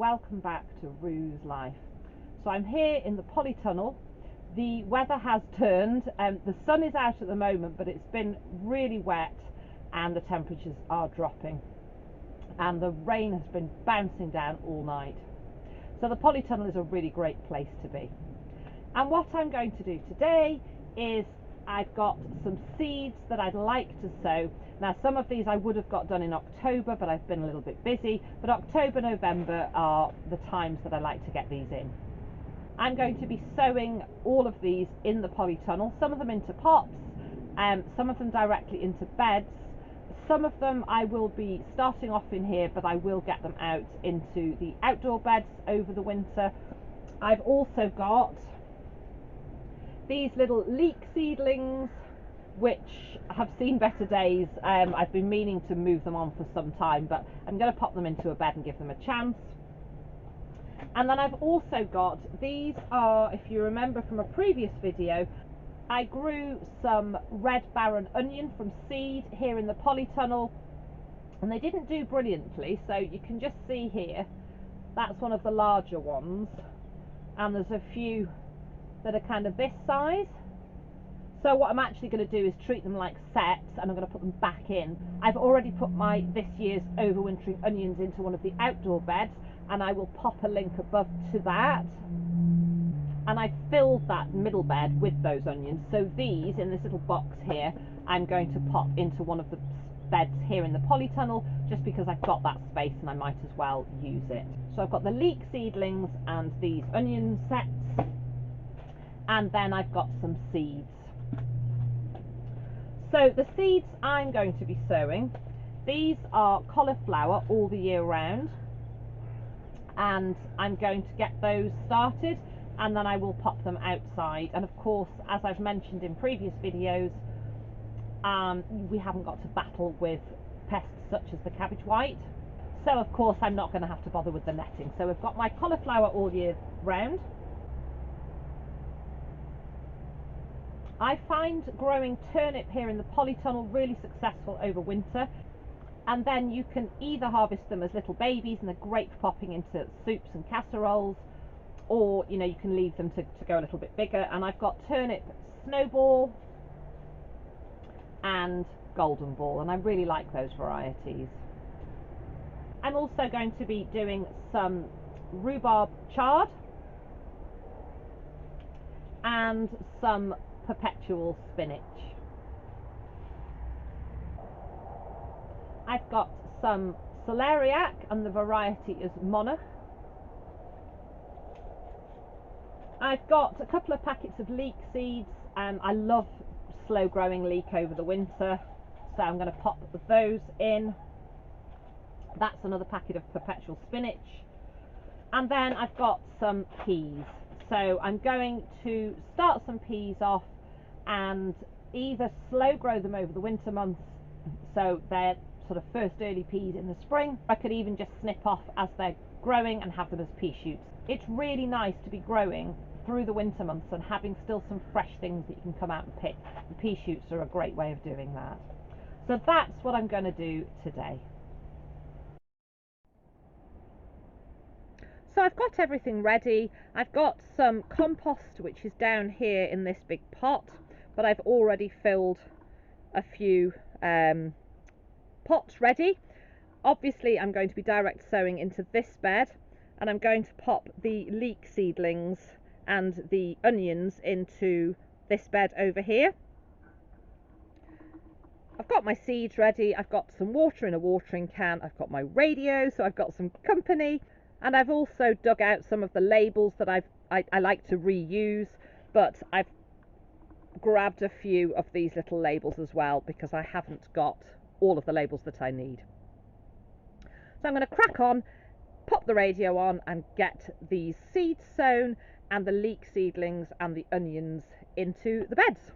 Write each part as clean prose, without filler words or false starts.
welcome back to Rue's Life. So I'm here in the polytunnel. The weather has turned, the sun is out at the moment, but it's been really wet and the temperatures are dropping and the rain has been bouncing down all night. So the polytunnel is a really great place to be. And what I'm going to do today is I've got some seeds that I'd like to sow. Now some of these I would have got done in October, but I've been a little bit busy. But October, November are the times that I like to get these in. I'm going to be sowing all of these in the polytunnel, some of them into pots, some of them directly into beds. Some of them I will be starting off in here, but I will get them out into the outdoor beds over the winter. I've also got these little leek seedlings which have seen better days. I've been meaning to move them on for some time, but I'm going to pop them into a bed and give them a chance. And then I've also got, these are, if you remember from a previous video, I grew some red barren onion from seed here in the polytunnel and they didn't do brilliantly, so you can just see here that's one of the larger ones, and there's a few that are kind of this size. So what I'm actually going to do is treat them like sets and I'm going to put them back in. I've already put my this year's overwintering onions into one of the outdoor beds and I will pop a link above to that. And I filled that middle bed with those onions. So these in this little box here I'm going to pop into one of the beds here in the polytunnel, just because I've got that space and I might as well use it. So I've got the leek seedlings and these onion sets, and then I've got some seeds. So the seeds I'm going to be sowing, these are cauliflower all the year round, and I'm going to get those started and then I will pop them outside. And of course, as I've mentioned in previous videos, we haven't got to battle with pests such as the cabbage white, so of course I'm not going to have to bother with the netting. So we've got my cauliflower all year round. I find growing turnip here in the polytunnel really successful over winter, and then you can either harvest them as little babies and they're great for popping into soups and casseroles, or you know, you can leave them to go a little bit bigger. And I've got turnip snowball and golden ball, and I really like those varieties. I'm also going to be doing some rhubarb chard and some perpetual spinach. I've got some celeriac and the variety is Monarch. I've got a couple of packets of leek seeds. I love slow growing leek over the winter, so I'm going to pop those in. That's another packet of perpetual spinach. And then I've got some peas. So I'm going to start some peas off and either slow grow them over the winter months, so they're sort of first early peas in the spring. I could even just snip off as they're growing and have them as pea shoots. It's really nice to be growing through the winter months and having still some fresh things that you can come out and pick. The pea shoots are a great way of doing that. So that's what I'm going to do today. So I've got everything ready. I've got some compost which is down here in this big pot, but I've already filled a few pots ready. Obviously I'm going to be direct sowing into this bed, and I'm going to pop the leek seedlings and the onions into this bed over here. I've got my seeds ready, I've got some water in a watering can, I've got my radio, so I've got some company. And I've also dug out some of the labels that I like to reuse, but I've grabbed a few of these little labels as well because I haven't got all of the labels that I need. So I'm going to crack on, pop the radio on and get these seeds sown and the leek seedlings and the onions into the beds.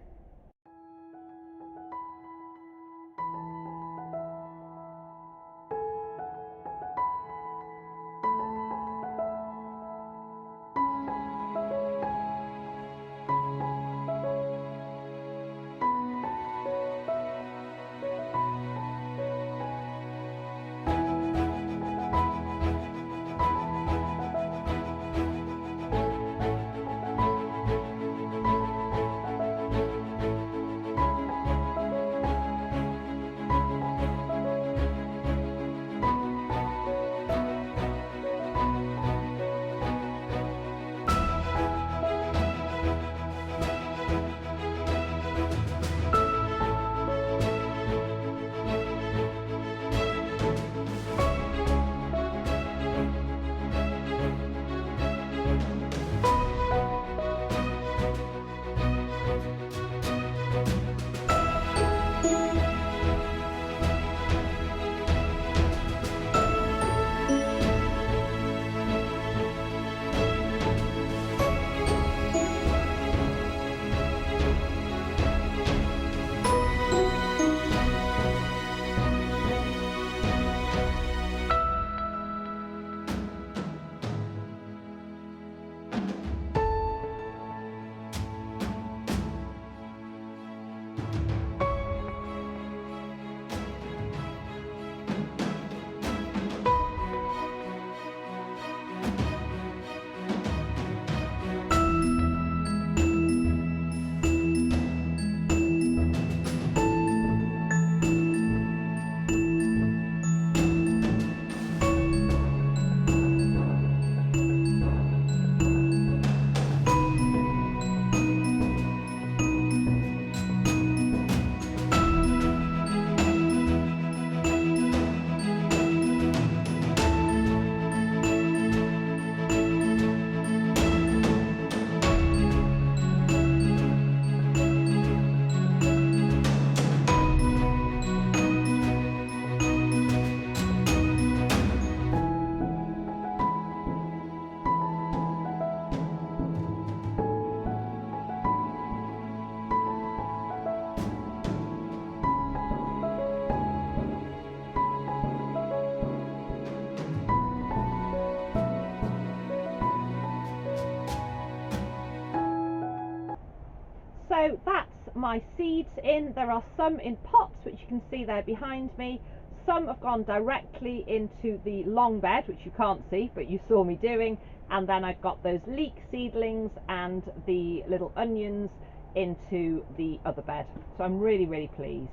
So that's my seeds in. There are some in pots, which you can see there behind me. Some have gone directly into the long bed, which you can't see, but you saw me doing. And then I've got those leek seedlings and the little onions into the other bed. So I'm really, really pleased.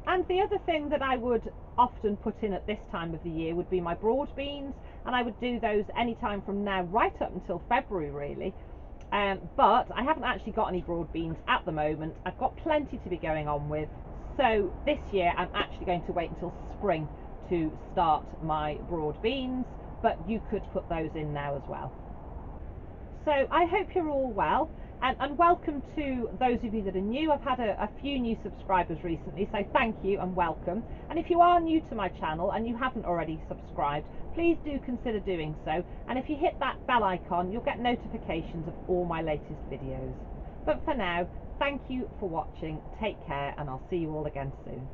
And the other thing that I would often put in at this time of the year would be my broad beans, and I would do those anytime from now right up until February really. But I haven't actually got any broad beans at the moment. I've got plenty to be going on with. So this year I'm actually going to wait until spring to start my broad beans, but you could put those in now as well. So I hope you're all well, and welcome to those of you that are new. I've had a few new subscribers recently, so thank you and welcome. And if you are new to my channel and you haven't already subscribed, please do consider doing so. And if you hit that bell icon, you'll get notifications of all my latest videos. But for now, thank you for watching, take care, and I'll see you all again soon.